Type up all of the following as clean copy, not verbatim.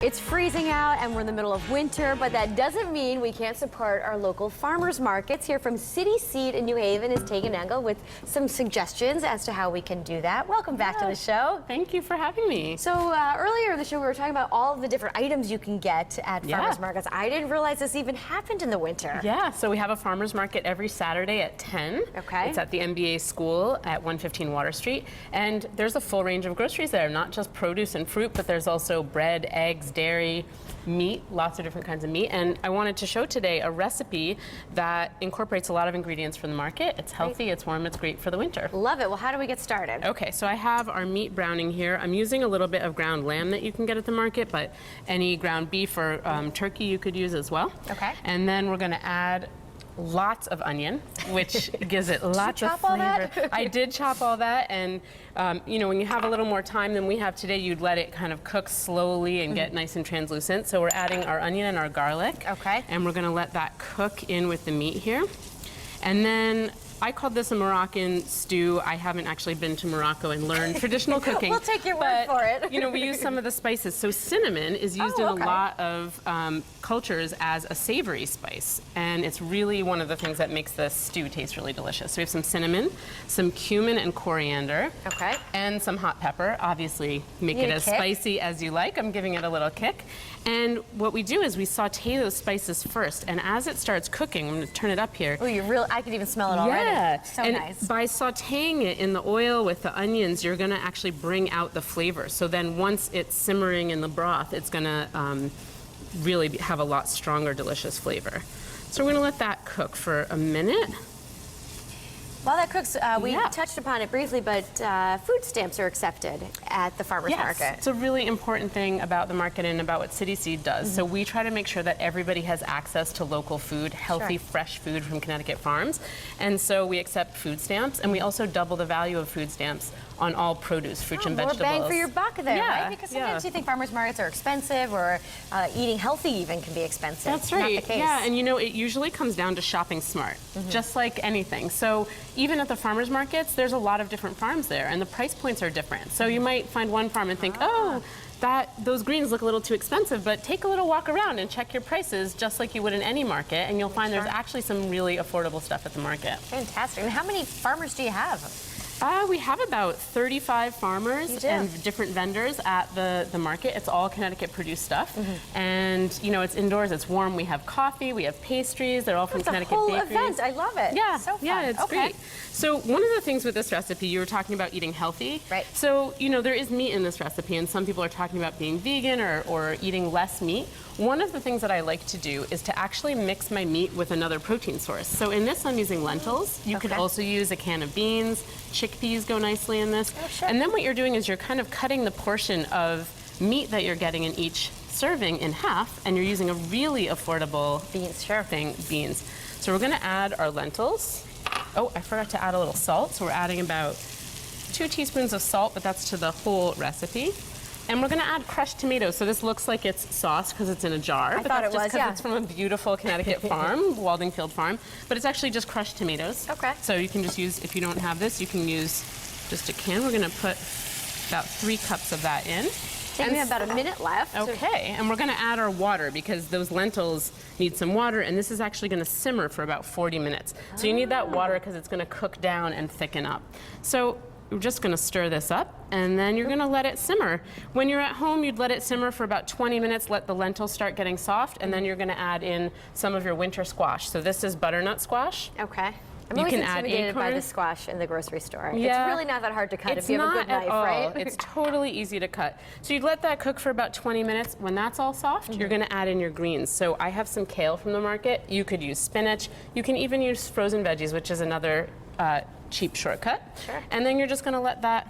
It's freezing out and we're in the middle of winter, but that doesn't mean we can't support our local farmers markets. Here from CitySeed in New Haven is Tegan Engel with some suggestions as to how we can do that. Welcome back to the show. Thank you for having me. So earlier in the show we were talking about all of the different items you can get at farmers markets. I didn't realize this even happened in the winter. Yeah, so we have a farmers market every Saturday at 10. Okay. It's at the MBA school at 115 Water Street. And there's a full range of groceries there, not just produce and fruit, but there's also bread, eggs, dairy, meat, lots of different kinds of meat. And I wanted to show today a recipe that incorporates a lot of ingredients from the market. It's healthy, it's warm, it's great for the winter. Love it. Well, how do we get started? Okay, so I have our meat browning here. I'm using a little bit of ground lamb that you can get at the market, but any ground beef or turkey you could use as well. Okay. And then we're gonna add lots of onion, which gives it lots of flavor. All that? I did chop all that, and you know, when you have a little more time than we have today, you'd let it kind of cook slowly and get nice and translucent. So we're adding our onion and our garlic. Okay. And we're gonna let that cook in with the meat here. And then I called this a Moroccan stew. I haven't actually been to Morocco and learned traditional cooking. We'll take your word for it. You know, we use some of the spices. So cinnamon is used in a lot of cultures as a savory spice. And it's really one of the things that makes the stew taste really delicious. So we have some cinnamon, some cumin and coriander. Okay. And some hot pepper. Obviously, make it as spicy as you like. I'm giving it a little kick. And what we do is we saute those spices first. And as it starts cooking, I'm going to turn it up here. Oh, I can even smell it already. Yeah. So and nice. By sauteing it in the oil with the onions, you're going to actually bring out the flavor. So then once it's simmering in the broth, it's going to really have a lot stronger, delicious flavor. So we're going to let that cook for a minute. While that cooks, we touched upon it briefly, but food stamps are accepted at the farmers market. It's a really important thing about the market and about what CitySeed does. So we try to make sure that everybody has access to local food, healthy, fresh food from Connecticut farms. And so we accept food stamps, and we also double the value of food stamps on all produce, fruits and vegetables. More bang for your buck there, right? Because sometimes you think farmers markets are expensive, or eating healthy even can be expensive. That's right. Not the case. Yeah, and you know, it usually comes down to shopping smart, just like anything. So even at the farmers markets, there's a lot of different farms there, and the price points are different. So you might find one farm and think, oh, those greens look a little too expensive, but take a little walk around and check your prices just like you would in any market, and you'll find there's actually some really affordable stuff at the market. Fantastic. And how many farmers do you have? We have about 35 farmers and different vendors at the market. It's all Connecticut produced stuff. And you know, it's indoors, it's warm. We have coffee, we have pastries. They're all from Connecticut bakeries. It's a whole event. I love it. Yeah, so fun. yeah, it's great. So one of the things with this recipe, you were talking about eating healthy. Right. So, you know, there is meat in this recipe, and some people are talking about being vegan or eating less meat. One of the things that I like to do is to actually mix my meat with another protein source. So in this, I'm using lentils. You could also use a can of beans. Chickpeas go nicely in this. And then what you're doing is you're kind of cutting the portion of meat that you're getting in each serving in half, and you're using a really affordable beans. So we're gonna add our lentils. Oh, I forgot to add a little salt. So we're adding about 2 teaspoons of salt, but that's to the whole recipe. And we're going to add crushed tomatoes. So this looks like it's sauce because it's in a jar. I thought it was, because it's from a beautiful Connecticut farm, Waldingfield Farm. But it's actually just crushed tomatoes. Okay. So you can just use, if you don't have this, you can use just a can. We're going to put about 3 cups of that in. And we have about a minute left. Okay, and we're going to add our water because those lentils need some water, and this is actually going to simmer for about 40 minutes. So you need that water because it's going to cook down and thicken up. So we're just going to stir this up, and then you're going to let it simmer. When you're at home, you'd let it simmer for about 20 minutes, let the lentils start getting soft, and then you're going to add in some of your winter squash. So this is butternut squash. Okay. I'm always intimidated by the squash in the grocery store. Yeah. It's really not that hard to cut if you have a good knife, right? It's totally easy to cut. So you'd let that cook for about 20 minutes. When that's all soft, you're going to add in your greens. So I have some kale from the market. You could use spinach. You can even use frozen veggies, which is another cheap shortcut. Sure. And then you're just going to let that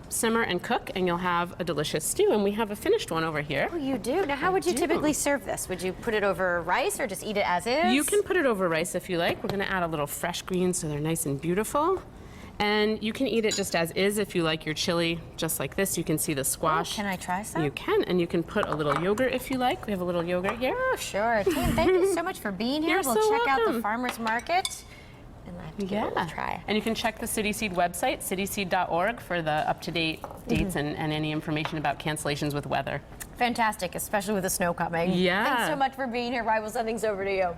simmer and cook, and you'll have a delicious stew. And we have a finished one over here. Oh, you do? Now, how would you typically serve this? Would you put it over rice or just eat it as is? You can put it over rice if you like. We're going to add a little fresh greens so they're nice and beautiful. And you can eat it just as is if you like your chili just like this. You can see the squash. Oh, can I try some? You can, and you can put a little yogurt if you like. We have a little yogurt here. Oh, sure. Tim, thank you so much for being here. You're we'll so check out welcome. the farmer's market. And I have to give it a try. And you can check the CitySeed website, cityseed.org, for the up-to-date dates and any information about cancellations with weather. Fantastic, especially with the snow coming. Yeah. Thanks so much for being here. Ryan, we'll send things over to you.